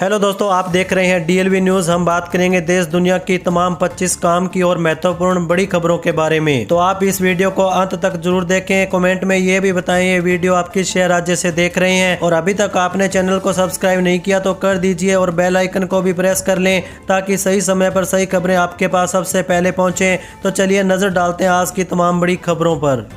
Hello दोस्तों, आप देख रहे हैं डीएलवी न्यूज़। हम बात करेंगे देश दुनिया की तमाम 25 काम की और महत्वपूर्ण बड़ी खबरों के बारे में। तो आप इस वीडियो को अंत तक जरूर देखें। कमेंट में ये भी बताएं ये वीडियो आप किस शहर राज्य से देख रहे हैं, और अभी तक आपने चैनल को सब्सक्राइब नहीं किया तो कर दीजिए और बेल आइकन को भी प्रेस कर लें ताकि सही समय पर सही खबरें आपके पास सबसे पहले पहुँचें। तो चलिए नजर डालते हैं आज की तमाम बड़ी खबरों पर।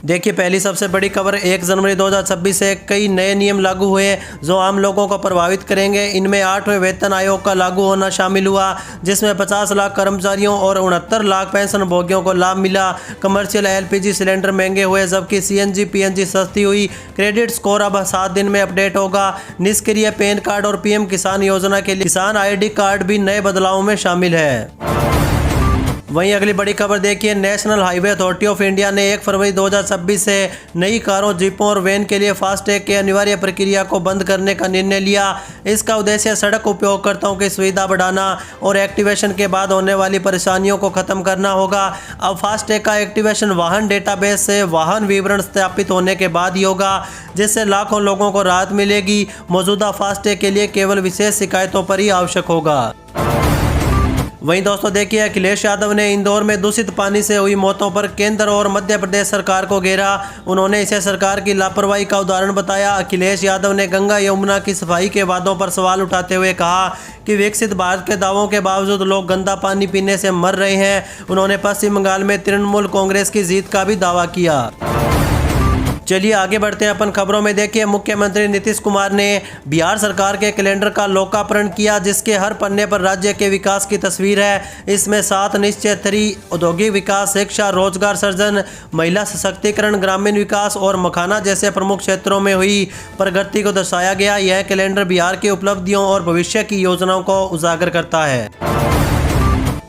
देखिए, पहली सबसे बड़ी खबर 1 जनवरी 2026 से कई नए नियम लागू हुए जो आम लोगों को प्रभावित करेंगे। इनमें 8वें वेतन आयोग का लागू होना शामिल हुआ, जिसमें 50 लाख कर्मचारियों और 69 लाख पेंशन भोगियों को लाभ मिला। कमर्शियल एलपीजी सिलेंडर महंगे हुए जबकि सीएनजी पीएनजी सस्ती हुई। क्रेडिट स्कोर अब 7 दिन में अपडेट होगा। निष्क्रिय पैन कार्ड और पीएम किसान योजना के लिए किसान आईडी कार्ड भी नए बदलावों में शामिल है। वहीं अगली बड़ी खबर देखिए, national highway authority of India ने 1 फरवरी 2026 से नई कारों, जीपों और वैन के लिए फास्टैग की अनिवार्य प्रक्रिया को बंद करने का निर्णय लिया। इसका उद्देश्य सड़क उपयोगकर्ताओं की सुविधा बढ़ाना और एक्टिवेशन के बाद होने वाली परेशानियों को खत्म करना होगा। अब फास्टैग का एक्टिवेशन वाहन डेटाबेस से वाहन विवरण सत्यापित होने के बाद ही होगा, जिससे लाखों लोगों को राहत मिलेगी। मौजूदा फास्टैग के लिए केवल विशेष शिकायतों पर ही आवश्यक होगा। वहीं दोस्तों देखिए, अखिलेश यादव ने इंदौर में दूषित पानी से हुई मौतों पर केंद्र और मध्य प्रदेश सरकार को घेरा। उन्होंने इसे सरकार की लापरवाही का उदाहरण बताया। अखिलेश यादव ने गंगा यमुना की सफाई के वादों पर सवाल उठाते हुए कहा कि विकसित भारत के दावों के बावजूद लोग गंदा पानी पीने से मर रहे हैं। उन्होंने पश्चिम बंगाल में तृणमूल कांग्रेस की जीत का भी दावा किया। चलिए आगे बढ़ते हैं अपन खबरों में। देखिए, मुख्यमंत्री नीतीश कुमार ने बिहार सरकार के कैलेंडर का लोकार्पण किया, जिसके हर पन्ने पर राज्य के विकास की तस्वीर है। इसमें 7 निश्चय 3 औद्योगिक विकास, शिक्षा, रोजगार सृजन, महिला सशक्तिकरण, ग्रामीण विकास और मखाना जैसे प्रमुख क्षेत्रों में हुई प्रगति को दर्शाया गया। यह कैलेंडर बिहार की उपलब्धियों और भविष्य की योजनाओं को उजागर करता है।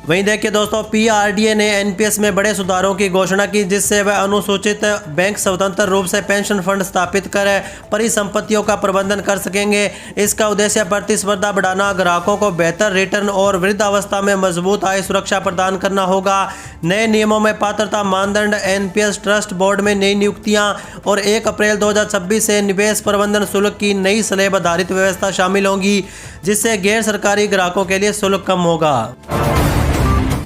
वहीं देखिए दोस्तों, पीआरडीए ने एनपीएस में बड़े सुधारों की घोषणा की, जिससे वह अनुसूचित बैंक स्वतंत्र रूप से पेंशन फंड स्थापित कर परिसंपत्तियों का प्रबंधन कर सकेंगे। इसका उद्देश्य प्रतिस्पर्धा बढ़ाना, ग्राहकों को बेहतर रिटर्न और वृद्धावस्था में मजबूत आय सुरक्षा प्रदान करना होगा। नए नियमों में पात्रता मानदंड, एनपीएस ट्रस्ट बोर्ड में नई नियुक्तियां और 1 अप्रैल 2026 से निवेश प्रबंधन शुल्क की नई स्लैब आधारित व्यवस्था शामिल होंगी, जिससे गैर सरकारी ग्राहकों के लिए शुल्क कम होगा।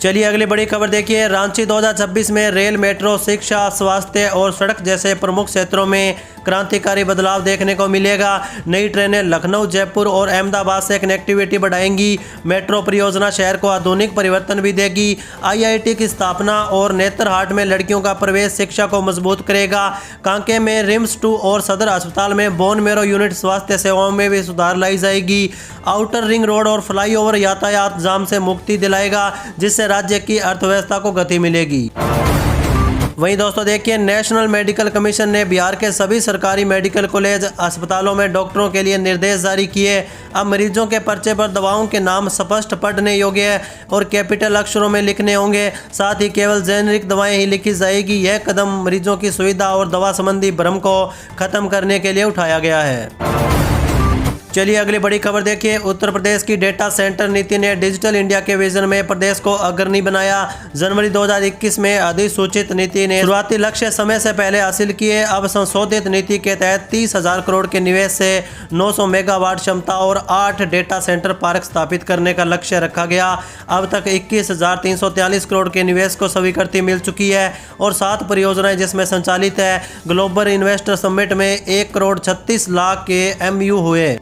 चलिए अगली बड़ी खबर देखिए, रांची 2026 में रेल, मेट्रो, शिक्षा, स्वास्थ्य और सड़क जैसे प्रमुख क्षेत्रों में क्रांतिकारी बदलाव देखने को मिलेगा। नई ट्रेनें लखनऊ, जयपुर और अहमदाबाद से कनेक्टिविटी बढ़ाएंगी। मेट्रो परियोजना शहर को आधुनिक परिवर्तन भी देगी। आईआईटी की स्थापना और नेतरहाट में लड़कियों का प्रवेश शिक्षा को मजबूत करेगा। कांके में रिम्स 2 और सदर अस्पताल में बोन मेरो यूनिट स्वास्थ्य सेवाओं में भी सुधार लाई जाएगी। आउटर रिंग रोड और फ्लाईओवर यातायात जाम से मुक्ति दिलाएगा, जिससे राज्य की अर्थव्यवस्था को गति मिलेगी। वहीं दोस्तों देखिए, नेशनल मेडिकल कमीशन ने बिहार के सभी सरकारी मेडिकल कॉलेज अस्पतालों में डॉक्टरों के लिए निर्देश जारी किए। अब मरीजों के पर्चे पर दवाओं के नाम स्पष्ट पढ़ने योग्य और कैपिटल अक्षरों में लिखने होंगे। साथ ही केवल जेनेरिक दवाएं ही लिखी जाएगी। यह कदम मरीजों की सुविधा और दवा संबंधी भ्रम को खत्म करने के लिए उठाया गया है। चलिए अगली बड़ी खबर देखिए, उत्तर प्रदेश की डेटा सेंटर नीति ने डिजिटल इंडिया के विजन में प्रदेश को अग्रणी बनाया। जनवरी 2021 में अधिसूचित नीति ने शुरुआती लक्ष्य समय से पहले हासिल किए। अब संशोधित नीति के तहत 30,000 करोड़ के निवेश से 900 मेगावाट क्षमता और 8 डेटा सेंटर पार्क स्थापित करने का लक्ष्य रखा गया। अब तक 21,343 करोड़ के निवेश को स्वीकृति मिल चुकी है और 7 परियोजनाएं जिसमें संचालित है। ग्लोबल इन्वेस्टर समिट में 1 करोड़ 36 लाख के MU हुए।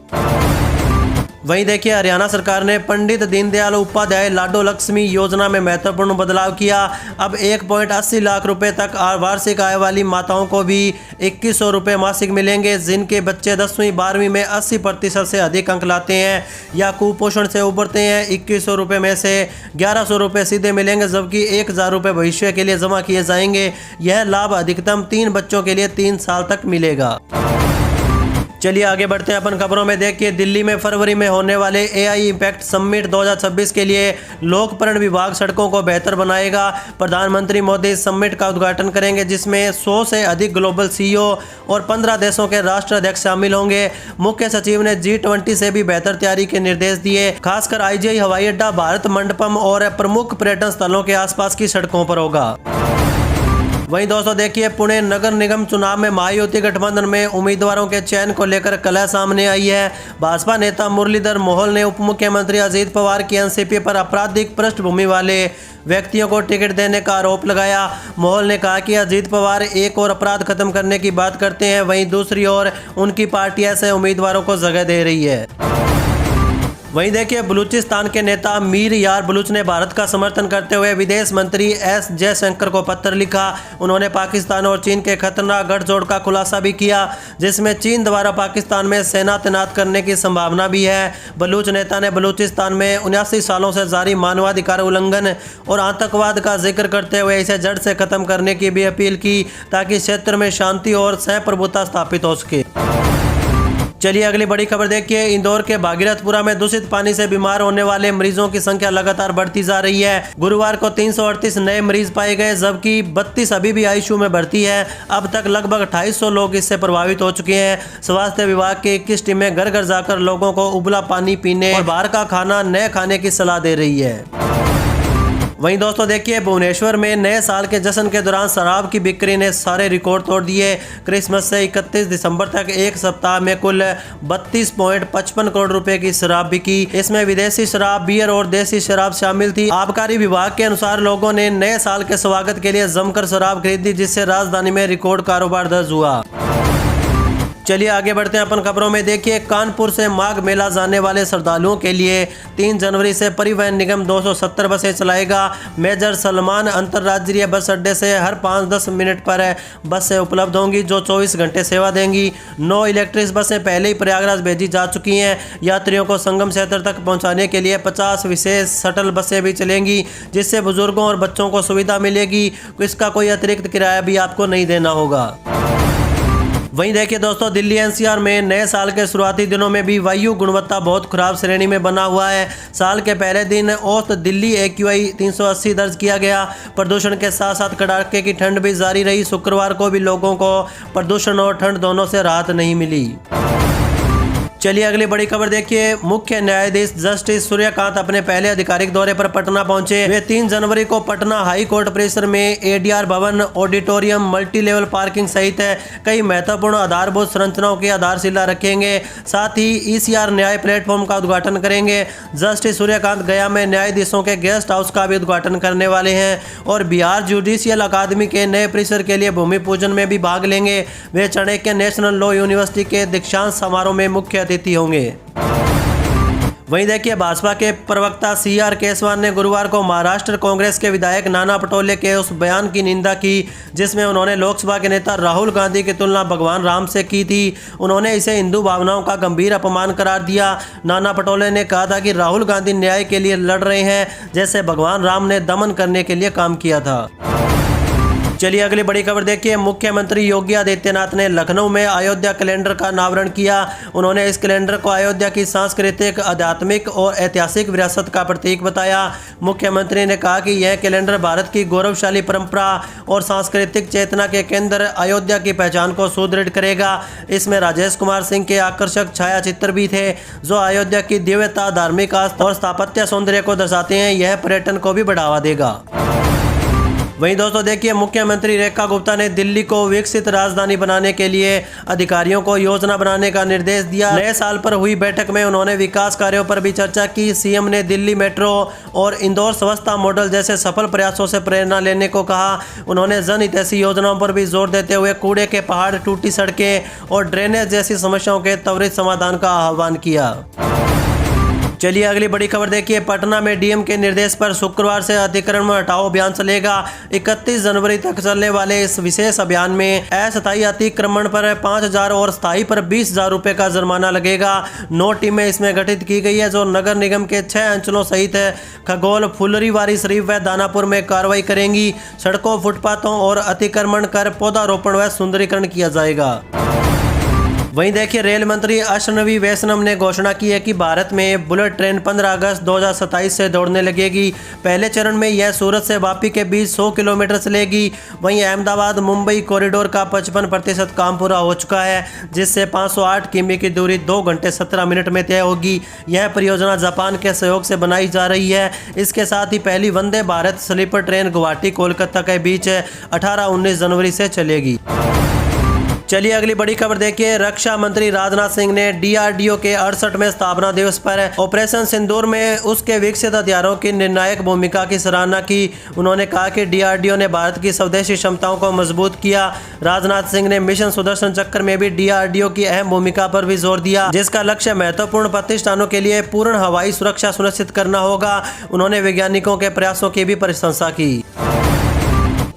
वहीं देखिए, हरियाणा सरकार ने पंडित दीनदयाल उपाध्याय लाडो लक्ष्मी योजना में महत्वपूर्ण बदलाव किया। अब 1.80 लाख रुपए तक वार्षिक आय वाली माताओं को भी 2100 रुपये मासिक मिलेंगे, जिनके बच्चे 10वीं 12वीं में 80% से अधिक अंक लाते हैं या कुपोषण से उबरते हैं। 2100 रुपये में से 1100 रुपये सीधे मिलेंगे, जबकि 1000 रुपये भविष्य के लिए जमा किए जाएंगे। यह लाभ अधिकतम 3 बच्चों के लिए 3 साल तक मिलेगा। चलिए आगे बढ़ते हैं अपन खबरों में। देखिए, दिल्ली में फरवरी में होने वाले AI इम्पैक्ट समिट 2026 के लिए लोकपर्यटन विभाग सड़कों को बेहतर बनाएगा। प्रधानमंत्री मोदी इस समिट का उद्घाटन करेंगे, जिसमें 100 से अधिक ग्लोबल CEO और 15 देशों के राष्ट्राध्यक्ष शामिल होंगे। मुख्य सचिव ने G20 से भी बेहतर तैयारी के निर्देश दिए। खासकर IGI हवाई अड्डा, भारत मंडपम और प्रमुख पर्यटन स्थलों के आसपास की सड़कों पर होगा। वहीं दोस्तों देखिए, पुणे नगर निगम चुनाव में महायुति गठबंधन में उम्मीदवारों के चयन को लेकर कलह सामने आई है। भाजपा नेता मुरलीधर मोहोल ने उप मुख्यमंत्री अजित पवार की एनसीपी पर आपराधिक पृष्ठभूमि वाले व्यक्तियों को टिकट देने का आरोप लगाया। मोहोल ने कहा कि अजित पवार एक और अपराध खत्म करने की बात करते हैं, वहीं दूसरी ओर उनकी पार्टी ऐसे उम्मीदवारों को जगह दे रही है। वहीं देखिए, बलूचिस्तान के नेता मीर यार बलूच ने भारत का समर्थन करते हुए विदेश मंत्री एस जयशंकर को पत्र लिखा। उन्होंने पाकिस्तान और चीन के खतरनाक गठजोड़ का खुलासा भी किया, जिसमें चीन द्वारा पाकिस्तान में सेना तैनात करने की संभावना भी है। बलूच नेता ने बलूचिस्तान में 79 सालों से जारी मानवाधिकार उल्लंघन और आतंकवाद का जिक्र करते हुए इसे जड़ से खत्म करने की भी अपील की, ताकि क्षेत्र में शांति और सहप्रभुता स्थापित हो सके। चलिए अगली बड़ी खबर देखिए। इंदौर के भागीरथपुरा में दूषित पानी से बीमार होने वाले मरीजों की संख्या लगातार बढ़ती जा रही है। गुरुवार को 338 नए मरीज पाए गए, जबकि 32 अभी भी आईसीयू में भर्ती है। अब तक लगभग 250 लोग इससे प्रभावित हो चुके हैं। स्वास्थ्य विभाग की 21 टीमें घर घर जाकर लोगों को उबला पानी पीने और बाहर का खाना न खाने की सलाह दे रही है। वहीं दोस्तों देखिए, भुवनेश्वर में नए साल के जश्न के दौरान शराब की बिक्री ने सारे रिकॉर्ड तोड़ दिए। क्रिसमस से 31 दिसंबर तक एक सप्ताह में कुल 32.55 करोड़ रुपए की शराब बिकी। इसमें विदेशी शराब, बियर और देसी शराब शामिल थी। आबकारी विभाग के अनुसार लोगों ने नए साल के स्वागत के लिए जमकर शराब खरीदी, जिससे राजधानी में रिकॉर्ड कारोबार दर्ज हुआ। चलिए आगे बढ़ते हैं अपन खबरों में। देखिए, कानपुर से माघ मेला जाने वाले श्रद्धालुओं के लिए 3 जनवरी से परिवहन निगम 270 बसें चलाएगा। मेजर सलमान अंतर्राज्यीय बस अड्डे से हर 5-10 मिनट पर बसें उपलब्ध होंगी, जो 24 घंटे सेवा देंगी। 9 इलेक्ट्रिक बसें पहले ही प्रयागराज भेजी जा चुकी हैं। यात्रियों को संगम क्षेत्र तक पहुंचाने के लिए 50 विशेष शटल बसें भी चलेंगी, जिससे बुजुर्गों और बच्चों को सुविधा मिलेगी। इसका कोई अतिरिक्त किराया भी आपको नहीं देना होगा। वहीं देखिए दोस्तों, दिल्ली एनसीआर में नए साल के शुरुआती दिनों में भी वायु गुणवत्ता बहुत खराब श्रेणी में बना हुआ है। साल के पहले दिन औसत दिल्ली AQI 380 दर्ज किया गया। प्रदूषण के साथ साथ कड़ाके की ठंड भी जारी रही। शुक्रवार को भी लोगों को प्रदूषण और ठंड दोनों से राहत नहीं मिली। चलिए अगली बड़ी खबर देखिए। मुख्य न्यायाधीश जस्टिस सूर्यकांत अपने पहले आधिकारिक दौरे पर पटना पहुंचे। वे 3 जनवरी को पटना हाई कोर्ट परिसर में ADR भवन, ऑडिटोरियम, मल्टी लेवल पार्किंग सहित कई महत्वपूर्ण आधारभूत संरचनाओं की आधारशिला रखेंगे। साथ ही ECR न्याय प्लेटफॉर्म का उद्घाटन करेंगे। जस्टिस सूर्यकांत गया में न्यायाधीशों के गेस्ट हाउस का भी उद्घाटन करने वाले हैं और बिहार जुडिशियल अकादमी के नए परिसर के लिए भूमि पूजन में भी भाग लेंगे। वे चाणक्य नेशनल लॉ यूनिवर्सिटी के दीक्षांत समारोह में मुख्य अतिथि होंगे। वहीं देखिए, भाजपा के प्रवक्ता CR केसवान ने गुरुवार को महाराष्ट्र कांग्रेस के विधायक नाना पटोले के उस बयान की निंदा की, जिसमें उन्होंने लोकसभा के नेता राहुल गांधी की तुलना भगवान राम से की थी। उन्होंने इसे हिंदू भावनाओं का गंभीर अपमान करार दिया। नाना पटोले ने कहा था कि राहुल गांधी न्याय के लिए लड़ रहे हैं, जैसे भगवान राम ने दमन करने के लिए काम किया था। चलिए अगली बड़ी खबर देखिए। मुख्यमंत्री योगी आदित्यनाथ ने लखनऊ में अयोध्या कैलेंडर का अनावरण किया। उन्होंने इस कैलेंडर को अयोध्या की सांस्कृतिक, आध्यात्मिक और ऐतिहासिक विरासत का प्रतीक बताया। मुख्यमंत्री ने कहा कि यह कैलेंडर भारत की गौरवशाली परंपरा और सांस्कृतिक चेतना के केंद्र अयोध्या की पहचान को सुदृढ़ करेगा। इसमें राजेश कुमार सिंह के आकर्षक छाया चित्र भी थे, जो अयोध्या की दिव्यता, धार्मिक आस्था और स्थापत्य सौंदर्य को दर्शाते हैं। यह पर्यटन को भी बढ़ावा देगा। वहीं दोस्तों देखिए, मुख्यमंत्री रेखा गुप्ता ने दिल्ली को विकसित राजधानी बनाने के लिए अधिकारियों को योजना बनाने का निर्देश दिया। नए साल पर हुई बैठक में उन्होंने विकास कार्यों पर भी चर्चा की। सीएम ने दिल्ली मेट्रो और इंदौर स्वच्छता मॉडल जैसे सफल प्रयासों से प्रेरणा लेने को कहा। उन्होंने जनहितैषी योजनाओं पर भी जोर देते हुए कूड़े के पहाड़, टूटी सड़कें और ड्रेनेज जैसी समस्याओं के त्वरित समाधान का आह्वान किया। चलिए अगली बड़ी खबर देखिए। पटना में डीएम के निर्देश पर शुक्रवार से अतिक्रमण हटाओ अभियान चलेगा। 31 जनवरी तक चलने वाले इस विशेष अभियान में अस्थायी अतिक्रमण पर 5,000 और स्थायी पर 20,000 रुपए का जुर्माना लगेगा। 9 टीमें इसमें गठित की गई है, जो नगर निगम के 6 अंचलों सहित खगोल, फुलरीवारी शरीफ व दानापुर में कार्रवाई करेंगी। सड़कों, फुटपाथों और अतिक्रमण कर पौधारोपण व सुंदरीकरण किया जाएगा। वहीं देखिए रेल मंत्री अश्विनी वैष्णव ने घोषणा की है कि भारत में बुलेट ट्रेन 15 अगस्त 2027 से दौड़ने लगेगी। पहले चरण में यह सूरत से वापी के बीच 100 किलोमीटर चलेगी। वहीं अहमदाबाद मुंबई कॉरिडोर का 55% काम पूरा हो चुका है, जिससे 508 किमी की दूरी 2 घंटे 17 मिनट में तय होगी। यह परियोजना जापान के सहयोग से बनाई जा रही है। इसके साथ ही पहली वंदे भारत स्लीपर ट्रेन गुवाहाटी कोलकाता के बीच 18-19 जनवरी से चलेगी। चलिए अगली बड़ी खबर देखिए। रक्षा मंत्री राजनाथ सिंह ने DRDO के 68वें स्थापना दिवस पर ऑपरेशन सिंदूर में उसके विकसित हथियारों की निर्णायक भूमिका की सराहना की। उन्होंने कहा कि DRDO ने भारत की स्वदेशी क्षमताओं को मजबूत किया। राजनाथ सिंह ने मिशन सुदर्शन चक्र में भी DRDO की अहम भूमिका पर भी जोर दिया, जिसका लक्ष्य महत्वपूर्ण प्रतिष्ठानों के लिए पूर्ण हवाई सुरक्षा सुनिश्चित करना होगा। उन्होंने वैज्ञानिकों के प्रयासों की भी प्रशंसा की।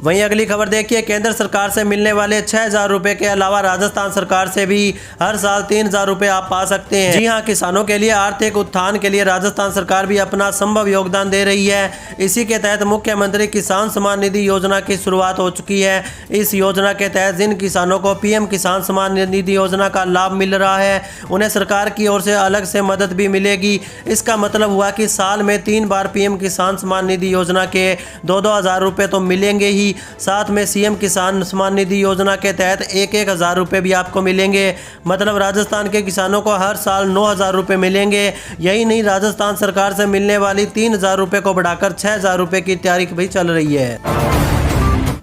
वहीं अगली खबर देखिए। केंद्र सरकार से मिलने वाले 6,000 रुपए के अलावा राजस्थान सरकार से भी हर साल 3,000 रुपए आप पा सकते हैं। जी हां, किसानों के लिए आर्थिक उत्थान के लिए राजस्थान सरकार भी अपना संभव योगदान दे रही है। इसी के तहत मुख्यमंत्री किसान सम्मान निधि योजना की शुरुआत हो चुकी है। इस योजना के तहत जिन किसानों को PM किसान सम्मान निधि योजना का लाभ मिल रहा है, उन्हें सरकार की ओर से अलग से मदद भी मिलेगी। इसका मतलब हुआ कि साल में 3 बार PM किसान सम्मान निधि योजना के 2-2 हज़ार रुपये तो मिलेंगे ही, साथ में CM किसान सम्मान निधि योजना के तहत 1-1 हज़ार रुपये भी आपको मिलेंगे। मतलब राजस्थान के किसानों को हर साल 9,000 रुपये मिलेंगे। यही नहीं, राजस्थान सरकार से मिलने वाली 3,000 रुपये को बढ़ाकर 6,000 रुपये की तैयारी भी चल रही है।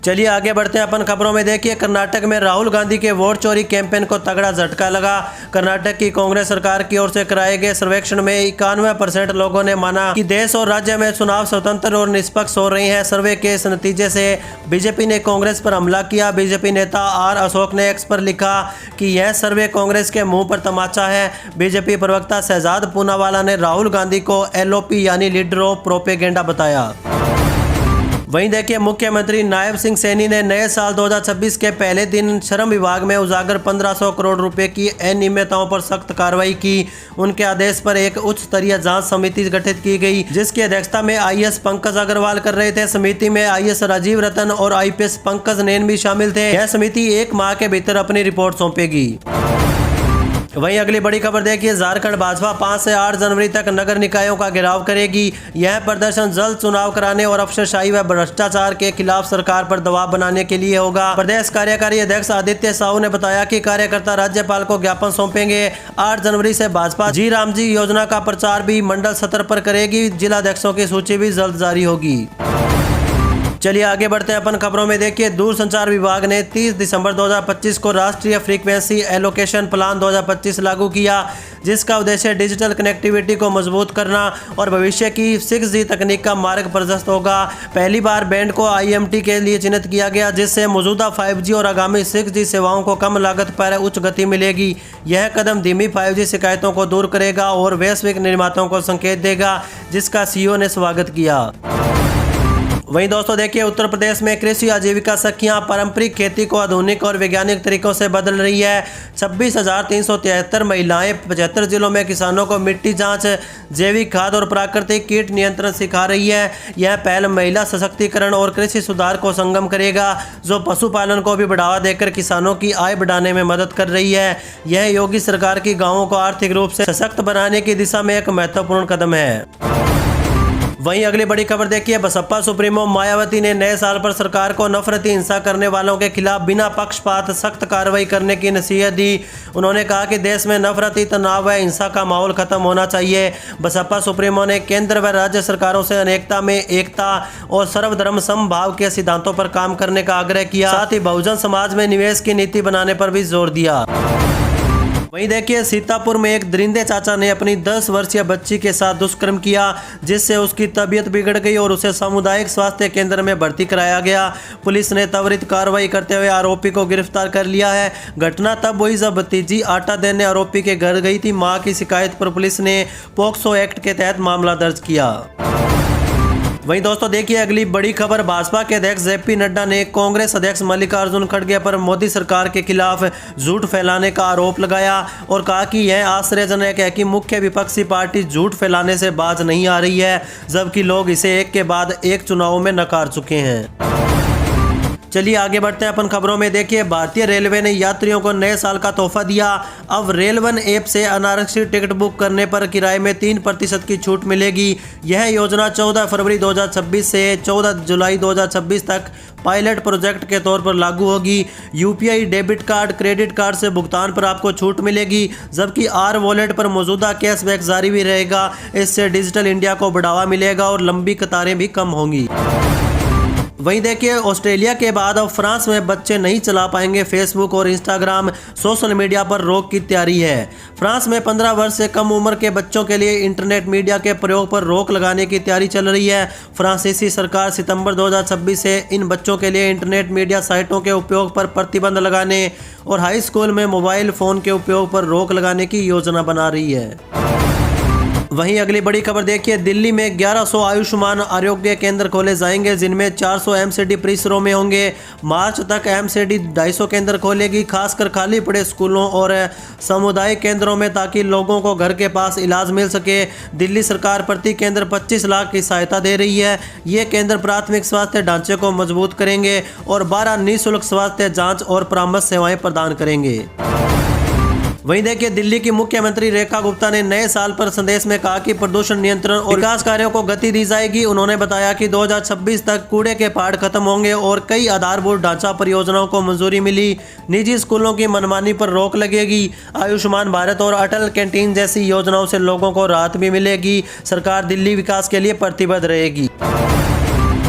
चलिए आगे बढ़ते हैं अपन खबरों में। देखिए कर्नाटक में राहुल गांधी के वोट चोरी कैंपेन को तगड़ा झटका लगा। कर्नाटक की कांग्रेस सरकार की ओर से कराए गए सर्वेक्षण में 91% लोगों ने माना कि देश और राज्य में चुनाव स्वतंत्र और निष्पक्ष हो रहे हैं। सर्वे के इस नतीजे से बीजेपी ने कांग्रेस पर हमला किया। बीजेपी नेता R अशोक ने X पर लिखा कि यह सर्वे कांग्रेस के मुंह पर तमाचा है। बीजेपी प्रवक्ता शहजाद पूनावाला ने राहुल गांधी को LOP यानी लीडर ऑफ प्रोपेगेंडा बताया। वहीं देखिए मुख्यमंत्री नायब सिंह सैनी ने नए साल 2026 के पहले दिन श्रम विभाग में उजागर 1500 करोड़ रुपए की अनियमितताओं पर सख्त कार्रवाई की। उनके आदेश पर एक उच्च स्तरीय जांच समिति गठित की गई, जिसकी अध्यक्षता में IAS पंकज अग्रवाल कर रहे थे। समिति में IAS राजीव रतन और IPS पंकज नैन भी शामिल थे। यह समिति 1 माह के भीतर अपनी रिपोर्ट सौंपेगी। वहीं अगली बड़ी खबर देखिए। झारखंड भाजपा 5 से 8 जनवरी तक नगर निकायों का घेराव करेगी। यह प्रदर्शन जल्द चुनाव कराने और अफसरशाही व भ्रष्टाचार के खिलाफ सरकार पर दबाव बनाने के लिए होगा। प्रदेश कार्यकारी अध्यक्ष आदित्य साहू ने बताया कि कार्यकर्ता राज्यपाल को ज्ञापन सौंपेंगे। 8 जनवरी से भाजपा जी राम जी योजना का प्रचार भी मंडल स्तर पर करेगी। जिलाध्यक्षों की सूची भी जल्द जारी होगी। चलिए आगे बढ़ते हैं अपन खबरों में। देखिए दूरसंचार विभाग ने 30 दिसंबर 2025 को राष्ट्रीय फ्रीक्वेंसी एलोकेशन प्लान 2025 लागू किया, जिसका उद्देश्य डिजिटल कनेक्टिविटी को मजबूत करना और भविष्य की 6G तकनीक का मार्ग प्रशस्त होगा। पहली बार बैंड को IMT के लिए चिन्हित किया गया, जिससे मौजूदा 5G और आगामी 6G सेवाओं को कम लागत पर उच्च गति मिलेगी। यह कदम धीमी 5G शिकायतों को दूर करेगा और वैश्विक निर्माताओं को संकेत देगा, जिसका CEO ने स्वागत किया। वहीं दोस्तों देखिए उत्तर प्रदेश में कृषि आजीविका सखियां पारंपरिक खेती को आधुनिक और वैज्ञानिक तरीकों से बदल रही है। 26,373 महिलाएं 75 जिलों में किसानों को मिट्टी जांच, जैविक खाद और प्राकृतिक कीट नियंत्रण सिखा रही है। यह पहल महिला सशक्तिकरण और कृषि सुधार को संगम करेगा, जो पशुपालन को भी बढ़ावा देकर किसानों की आय बढ़ाने में मदद कर रही है। यह योगी सरकार की गाँवों को आर्थिक रूप से सशक्त बनाने की दिशा में एक महत्वपूर्ण कदम है। वहीं अगली बड़ी खबर देखिए। बसपा सुप्रीमो मायावती ने नए साल पर सरकार को नफरती हिंसा करने वालों के खिलाफ बिना पक्षपात सख्त कार्रवाई करने की नसीहत दी। उन्होंने कहा कि देश में नफरती तनाव व हिंसा का माहौल खत्म होना चाहिए। बसपा सुप्रीमो ने केंद्र व राज्य सरकारों से अनेकता में एकता और सर्वधर्म समभाव के सिद्धांतों पर काम करने का आग्रह किया। साथ ही बहुजन समाज में निवेश की नीति बनाने पर भी जोर दिया। वहीं देखिए सीतापुर में एक दरिंदे चाचा ने अपनी 10 वर्षीय बच्ची के साथ दुष्कर्म किया, जिससे उसकी तबीयत बिगड़ गई और उसे सामुदायिक स्वास्थ्य केंद्र में भर्ती कराया गया। पुलिस ने त्वरित कार्रवाई करते हुए आरोपी को गिरफ्तार कर लिया है। घटना तब हुई जब भतीजी आटा देने आरोपी के घर गई थी। मां की शिकायत पर पुलिस ने पोक्सो एक्ट के तहत मामला दर्ज किया। वहीं दोस्तों देखिए अगली बड़ी खबर। भाजपा के अध्यक्ष JP नड्डा ने कांग्रेस अध्यक्ष मल्लिकार्जुन खड़गे पर मोदी सरकार के खिलाफ झूठ फैलाने का आरोप लगाया और कहा कि यह आश्चर्यजनक है कि मुख्य विपक्षी पार्टी झूठ फैलाने से बाज नहीं आ रही है, जबकि लोग इसे एक के बाद एक चुनावों में नकार चुके हैं। चलिए आगे बढ़ते हैं अपन खबरों में। देखिए, भारतीय रेलवे ने यात्रियों को नए साल का तोहफा दिया। अब रेलवन ऐप से अनारक्षित टिकट बुक करने पर किराए में 3% की छूट मिलेगी। यह योजना 14 फरवरी 2026 से 14 जुलाई 2026 तक पायलट प्रोजेक्ट के तौर पर लागू होगी। UPI debit card, credit card से भुगतान पर आपको छूट मिलेगी, जबकि आर वॉलेट पर मौजूदा कैशबैक जारी भी रहेगा। इससे डिजिटल इंडिया को बढ़ावा मिलेगा और लंबी कतारें भी कम होंगी। वहीं देखिए, ऑस्ट्रेलिया के बाद अब फ्रांस में बच्चे नहीं चला पाएंगे फेसबुक और इंस्टाग्राम। सोशल मीडिया पर रोक की तैयारी है। फ्रांस में 15 वर्ष से कम उम्र के बच्चों के लिए इंटरनेट मीडिया के प्रयोग पर रोक लगाने की तैयारी चल रही है। फ्रांसीसी सरकार सितंबर 2026 से इन बच्चों के लिए इंटरनेट मीडिया साइटों के उपयोग पर प्रतिबंध लगाने और हाई स्कूल में मोबाइल फ़ोन के उपयोग पर रोक लगाने की योजना बना रही है। वहीं अगली बड़ी खबर देखिए, दिल्ली में 1100 आयुष्मान आरोग्य केंद्र खोले जाएंगे, जिनमें 400 एमसीडी परिसरों में होंगे। मार्च तक एमसीडी 250 केंद्र खोलेगी, खासकर खाली पड़े स्कूलों और सामुदायिक केंद्रों में, ताकि लोगों को घर के पास इलाज मिल सके। दिल्ली सरकार प्रति केंद्र 25 लाख की सहायता दे रही है। ये केंद्र प्राथमिक स्वास्थ्य ढांचे को मजबूत करेंगे और 12 निःशुल्क स्वास्थ्य जाँच और परामर्श सेवाएं प्रदान करेंगे। वहीं देखिए, दिल्ली की मुख्यमंत्री रेखा गुप्ता ने नए साल पर संदेश में कहा कि प्रदूषण नियंत्रण और विकास कार्यों को गति दी जाएगी। उन्होंने बताया कि 2026 तक कूड़े के पहाड़ खत्म होंगे और कई आधारभूत ढांचा परियोजनाओं को मंजूरी मिली। निजी स्कूलों की मनमानी पर रोक लगेगी। आयुष्मान भारत और अटल कैंटीन जैसी योजनाओं से लोगों को राहत भी मिलेगी। सरकार दिल्ली विकास के लिए प्रतिबद्ध रहेगी।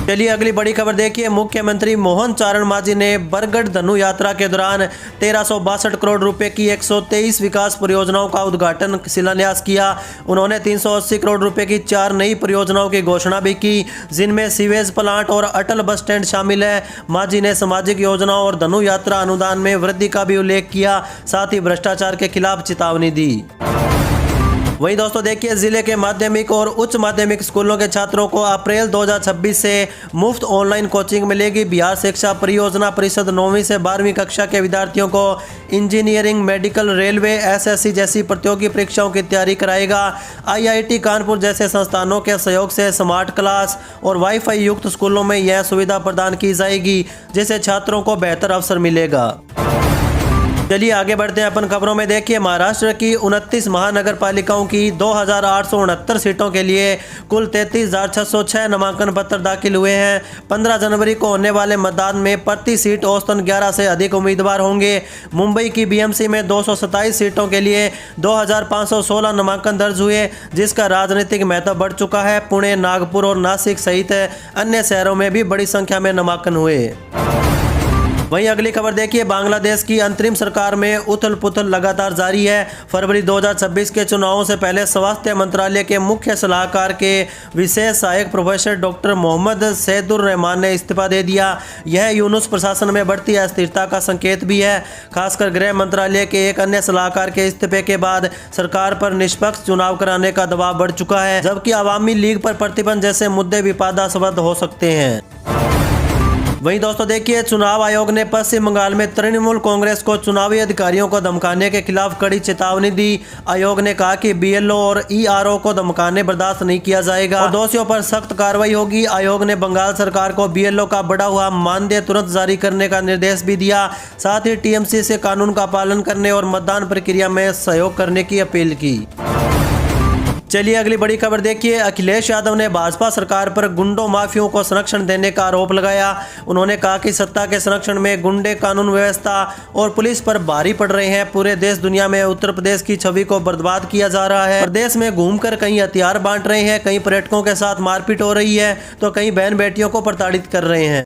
चलिए अगली बड़ी खबर देखिए, मुख्यमंत्री मोहन चारण मांझी ने बरगढ़ धनु यात्रा के दौरान 1362 करोड़ रुपए की 123 विकास परियोजनाओं का उद्घाटन शिलान्यास किया। उन्होंने 380 करोड़ रुपए की 4 नई परियोजनाओं की घोषणा भी की, जिनमें सीवेज प्लांट और अटल बस स्टैंड शामिल है। मांझी ने सामाजिक योजनाओं और धनु यात्रा अनुदान में वृद्धि का भी उल्लेख किया, साथ ही भ्रष्टाचार के खिलाफ चेतावनी दी। वहीं दोस्तों देखिए, जिले के माध्यमिक और उच्च माध्यमिक स्कूलों के छात्रों को अप्रैल 2026 से मुफ्त ऑनलाइन कोचिंग मिलेगी। बिहार शिक्षा परियोजना परिषद 9वीं से 12वीं कक्षा के विद्यार्थियों को इंजीनियरिंग, मेडिकल, रेलवे, एसएससी जैसी प्रतियोगी परीक्षाओं की तैयारी कराएगा। आईआईटी कानपुर जैसे संस्थानों के सहयोग से स्मार्ट क्लास और वाईफाई युक्त स्कूलों में यह सुविधा प्रदान की जाएगी, जिससे छात्रों को बेहतर अवसर मिलेगा। चलिए आगे बढ़ते हैं अपन खबरों में। देखिए, महाराष्ट्र की 29 महानगर पालिकाओं की 2869 सीटों के लिए कुल 33,606 नामांकन पत्र दाखिल हुए हैं। 15 जनवरी को होने वाले मतदान में प्रति सीट औसतन 11 से अधिक उम्मीदवार होंगे। मुंबई की बीएमसी में 227 सीटों के लिए 2516 नामांकन दर्ज हुए, जिसका राजनीतिक महत्व बढ़ चुका है। पुणे, नागपुर और नासिक सहित अन्य शहरों में भी बड़ी संख्या में नामांकन हुए। वहीं अगली खबर देखिए, बांग्लादेश की अंतरिम सरकार में उथल पुथल लगातार जारी है। फरवरी 2026 के चुनावों से पहले स्वास्थ्य मंत्रालय के मुख्य सलाहकार के विशेष सहायक प्रोफेसर डॉक्टर मोहम्मद सैदुर रहमान ने इस्तीफा दे दिया। यह यूनुस प्रशासन में बढ़ती अस्थिरता का संकेत भी है। खासकर गृह मंत्रालय के एक अन्य सलाहकार के इस्तीफे के बाद सरकार पर निष्पक्ष चुनाव कराने का दबाव बढ़ चुका है, जबकि अवामी लीग पर प्रतिबंध जैसे मुद्दे विवादास्पद हो सकते हैं। वहीं दोस्तों देखिए, चुनाव आयोग ने पश्चिम बंगाल में तृणमूल कांग्रेस को चुनावी अधिकारियों को धमकाने के खिलाफ कड़ी चेतावनी दी। आयोग ने कहा कि बीएलओ और ईआरओ को धमकाने बर्दाश्त नहीं किया जाएगा और दोषियों पर सख्त कार्रवाई होगी। आयोग ने बंगाल सरकार को बीएलओ का बढ़ा हुआ मानदेय तुरंत जारी करने का निर्देश भी दिया। साथ ही टीएमसी से कानून का पालन करने और मतदान प्रक्रिया में सहयोग करने की अपील की। चलिए अगली बड़ी खबर देखिए, अखिलेश यादव ने भाजपा सरकार पर गुंडों माफियों को संरक्षण देने का आरोप लगाया। उन्होंने कहा कि सत्ता के संरक्षण में गुंडे कानून व्यवस्था और पुलिस पर भारी पड़ रहे हैं। पूरे देश दुनिया में उत्तर प्रदेश की छवि को बर्बाद किया जा रहा है। प्रदेश में घूमकर कहीं हथियार बांट रहे हैं, कहीं पर्यटकों के साथ मारपीट हो रही है, तो कहीं बहन बेटियों को प्रताड़ित कर रहे हैं।